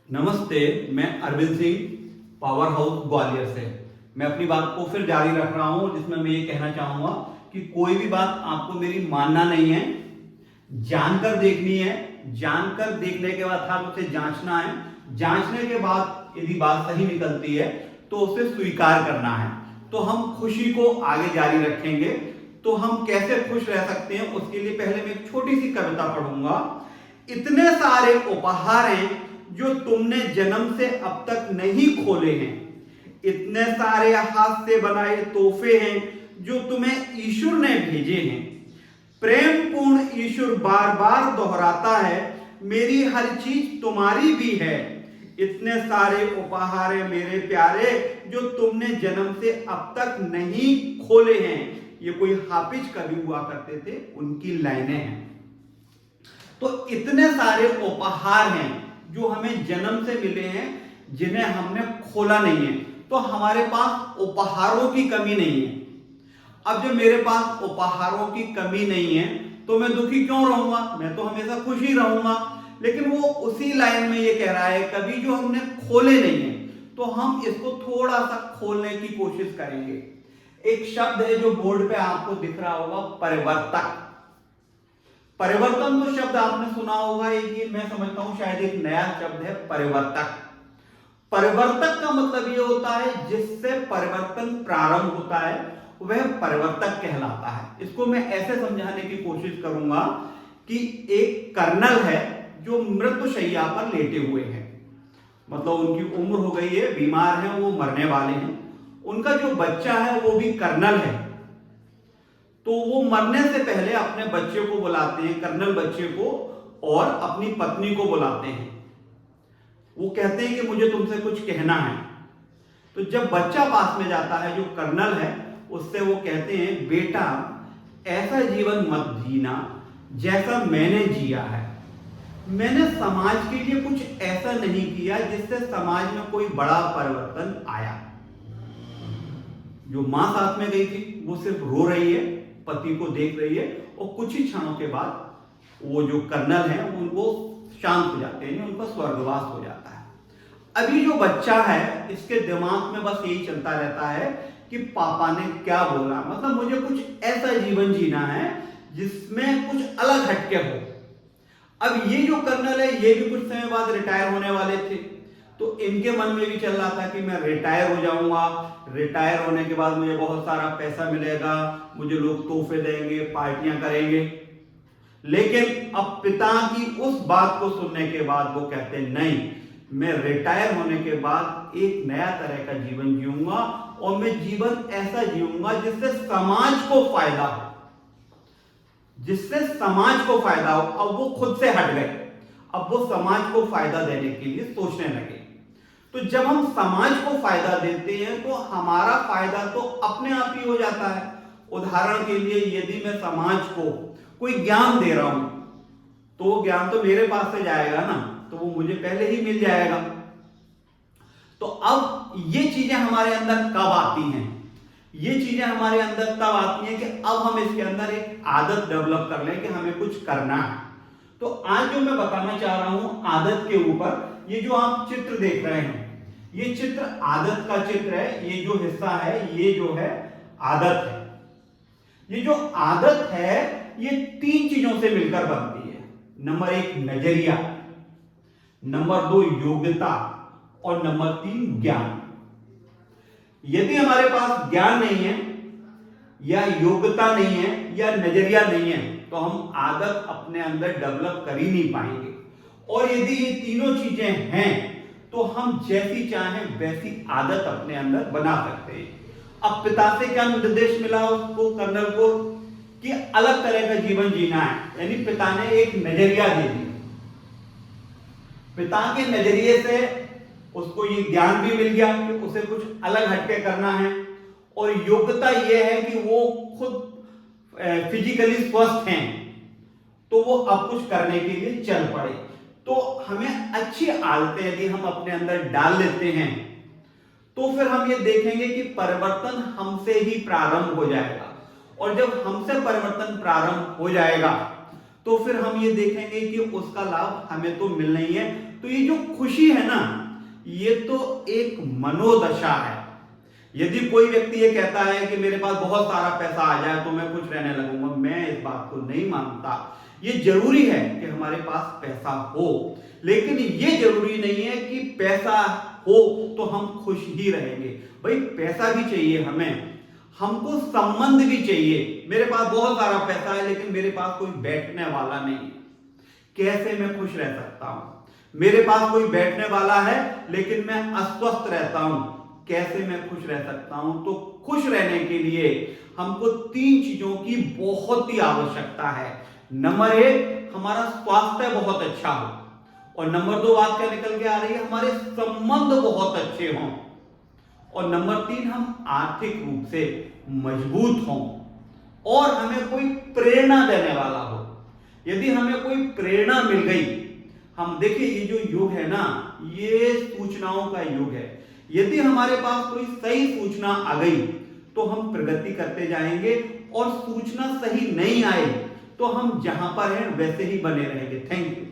नमस्ते, मैं Arvind Singh power house Gwalior से। मैं अपनी बात को फिर जारी रख रहा हूं जिसमें मैं ये कहना चाहूंगा कि कोई भी बात आपको मेरी मानना नहीं है, जानकर देखनी है। जानकर देखने के बाद आप उसे जांचना है। जांचने के बाद यदि बात सही निकलती है तो उसे स्वीकार करना है। तो हम खुशी को आगे जारी रखेंगे। तो हम कैसे खुश रह सकते हैं उसके लिए पहले मैं एक छोटी सी कविता पढ़ूंगा। इतने सारे उपहार हैं जो तुमने जन्म से अब तक नहीं खोले हैं, इतने सारे हाथ से बनाए तोहफे हैं जो तुम्हें ईश्वर ने भेजे हैं। प्रेम पूर्ण ईश्वर बार बार दोहराता है, मेरी हर चीज तुम्हारी भी है। इतने सारे उपहार हैं मेरे प्यारे जो तुमने जन्म से अब तक नहीं खोले हैं। ये कोई हाफिज कवि हुआ करते थे, उनकी लाइनें हैं। तो इतने सारे उपहार हैं जो हमें जन्म से मिले हैं, जिन्हें हमने खोला नहीं है। तो हमारे पास उपहारों की कमी नहीं है। अब जब मेरे पास उपहारों की कमी नहीं है तो मैं दुखी क्यों रहूंगा? मैं तो हमेशा खुश ही रहूंगा। लेकिन वो उसी लाइन में ये कह रहा है कभी जो हमने खोले नहीं है, तो हम इसको थोड़ा सा खोलने की कोशिश करेंगे। एक शब्द है जो बोर्ड पे आपको दिख रहा होगा, परिवर्तक। परिवर्तन तो शब्द आपने सुना होगा, ये मैं समझता हूं शायद एक नया शब्द है, परिवर्तक। परिवर्तक का मतलब ये होता है जिससे परिवर्तन प्रारंभ होता है, वह परिवर्तक कहलाता है। इसको मैं ऐसे समझाने की कोशिश करूंगा कि एक कर्नल है जो मृत्युशैया पर लेटे हुए हैं, मतलब उनकी उम्र हो गई है, बीमार है, वो मरने वाले हैं। उनका जो बच्चा है वो भी कर्नल है। तो वो मरने से पहले अपने बच्चे को बुलाते हैं, कर्नल बच्चे को, और अपनी पत्नी को बुलाते हैं। वो कहते हैं कि मुझे तुमसे कुछ कहना है। तो जब बच्चा पास में जाता है, जो कर्नल है, उससे वो कहते हैं, बेटा ऐसा जीवन मत जीना जैसा मैंने जिया है। मैंने समाज के लिए कुछ ऐसा नहीं किया जिससे समाज में कोई बड़ा परिवर्तन आया। जो मां साथ में गई थी वो सिर्फ रो रही है, पति को देख रही है, और कुछ ही क्षणों के बाद वो जो कर्नल है वो शांत हो जाते हैं, उनका स्वर्गवास हो जाता है। अभी जो बच्चा है इसके दिमाग में बस यही चलता रहता है कि पापा ने क्या बोला, मतलब मुझे कुछ ऐसा जीवन जीना है जिसमें कुछ अलग हटके हो। अब ये जो कर्नल है ये भी कुछ समय बाद रिटायर होने वाले थे, तो इनके मन में भी चल रहा था कि मैं रिटायर हो जाऊंगा, रिटायर होने के बाद मुझे बहुत सारा पैसा मिलेगा, मुझे लोग तोहफे देंगे, पार्टियां करेंगे। लेकिन अब पिता की उस बात को सुनने के बाद वो कहते नहीं, मैं रिटायर होने के बाद एक नया तरह का जीवन जीऊंगा, और मैं जीवन ऐसा जीऊंगा जिससे समाज को फायदा हो, जिससे समाज को फायदा हो। अब वो खुद से हट गए, अब वो समाज को फायदा देने के लिए सोचने लगे। तो जब हम समाज को फायदा देते हैं तो हमारा फायदा तो अपने आप ही हो जाता है। उदाहरण के लिए यदि मैं समाज को कोई ज्ञान दे रहा हूं तो वो ज्ञान तो मेरे पास से जाएगा ना, तो वो मुझे पहले ही मिल जाएगा। तो अब ये चीजें हमारे अंदर कब आती हैं? ये चीजें हमारे अंदर तब आती हैं कि अब हम इसके अंदर एक आदत डेवलप कर लें कि हमें कुछ करना है। तो आज जो मैं बताना चाह रहा हूं आदत के ऊपर, ये जो आप चित्र देख रहे हैं ये चित्र आदत का चित्र है। ये जो हिस्सा है ये जो है आदत है। ये जो आदत है ये 3 चीजों से मिलकर बनती है। नंबर 1 नजरिया, नंबर 2 योग्यता, और नंबर 3 ज्ञान। यदि हमारे पास ज्ञान नहीं है या योग्यता नहीं है या नजरिया नहीं है तो हम आदत अपने अंदर डेवलप कर ही नहीं पाएंगे। और यदि ये तीनों चीजें हैं तो हम जैसी चाहें वैसी आदत अपने अंदर बना सकते हैं। अब पिता से क्या निर्देश मिला उसको, कर्नल को, कि अलग तरह का जीवन जीना है, यानी पिता ने एक नजरिया दे दिया। पिता के नजरिए से उसको ये ज्ञान भी मिल गया कि उसे कुछ अलग हटके करना है, और योग्यता यह है कि वो खुद फिजिकली स्वस्थ हैं तो वो अब कुछ करने के लिए चल पड़े। तो हमें अच्छी आदतें यदि हम अपने अंदर डाल लेते हैं तो फिर हम ये देखेंगे कि परिवर्तन हमसे ही प्रारंभ हो जाएगा। और जब हमसे परिवर्तन प्रारंभ हो जाएगा तो फिर हम ये देखेंगे कि उसका लाभ हमें तो मिलना ही है, तो ये जो खुशी है ना, ये तो एक मनोदशा है। यदि कोई व्यक्ति ये कहता है कि मेरे पास बहुत सारा पैसा आ जाए तो मैं खुश रहने लगूंगा, मैं इस बात को नहीं मानता। ये जरूरी है कि हमारे पास पैसा हो, लेकिन ये जरूरी नहीं है कि पैसा हो तो हम खुश ही रहेंगे। भाई पैसा भी चाहिए हमें, हमको संबंध भी चाहिए। मेरे पास बहुत सारा पैसा है लेकिन मेरे पास कोई बैठने वाला नहीं है, कैसे मैं खुश रह सकता हूं? मेरे पास कोई बैठने वाला है लेकिन मैं अस्वस्थ रहता हूं, कैसे मैं खुश रह सकता हूं? तो खुश रहने के लिए हमको 3 चीजों की बहुत ही आवश्यकता है। नंबर 1, हमारा स्वास्थ्य बहुत अच्छा हो, और नंबर 2 बात क्या निकल के आ रही है, हमारे संबंध बहुत अच्छे हों, और नंबर 3, हम आर्थिक रूप से मजबूत हों, और हमें कोई प्रेरणा देने वाला हो। यदि हमें कोई प्रेरणा मिल गई, हम देखिए ये जो युग है ना, ये सूचनाओं का युग है। यदि हमारे पास कोई सही सूचना आ गई तो हम प्रगति करते जाएंगे, और सूचना सही नहीं आए तो हम जहां पर हैं वैसे ही बने रहेंगे। Thank you.